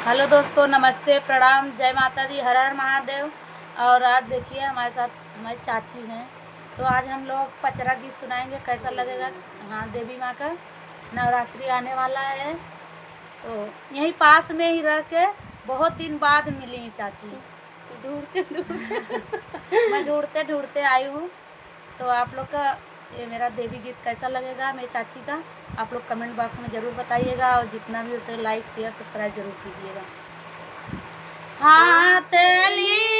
Hello दोस्तों, नमस्ते, प्रणाम, जय माता दी, हर हर महादेव। और आज देखिए हमारे साथ हमारी चाची हैं, तो आज हम लोग पचरा गीत सुनाएंगे। कैसा लगेगा? हाँ, देवी माँ का नवरात्रि आने वाला है, तो यहीं पास में ही रह के बहुत दिन बाद मिली चाची। ढूंढते ढूंढते मैं ढूंढते ढूंढते आई हूँ। तो आप लोग का ये मेरा देवी गीत कैसा लगेगा मेरी चाची का, आप लोग कमेंट बॉक्स में ज़रूर बताइएगा, और जितना भी उसे लाइक शेयर सब्सक्राइब जरूर कीजिएगा। हाथ ली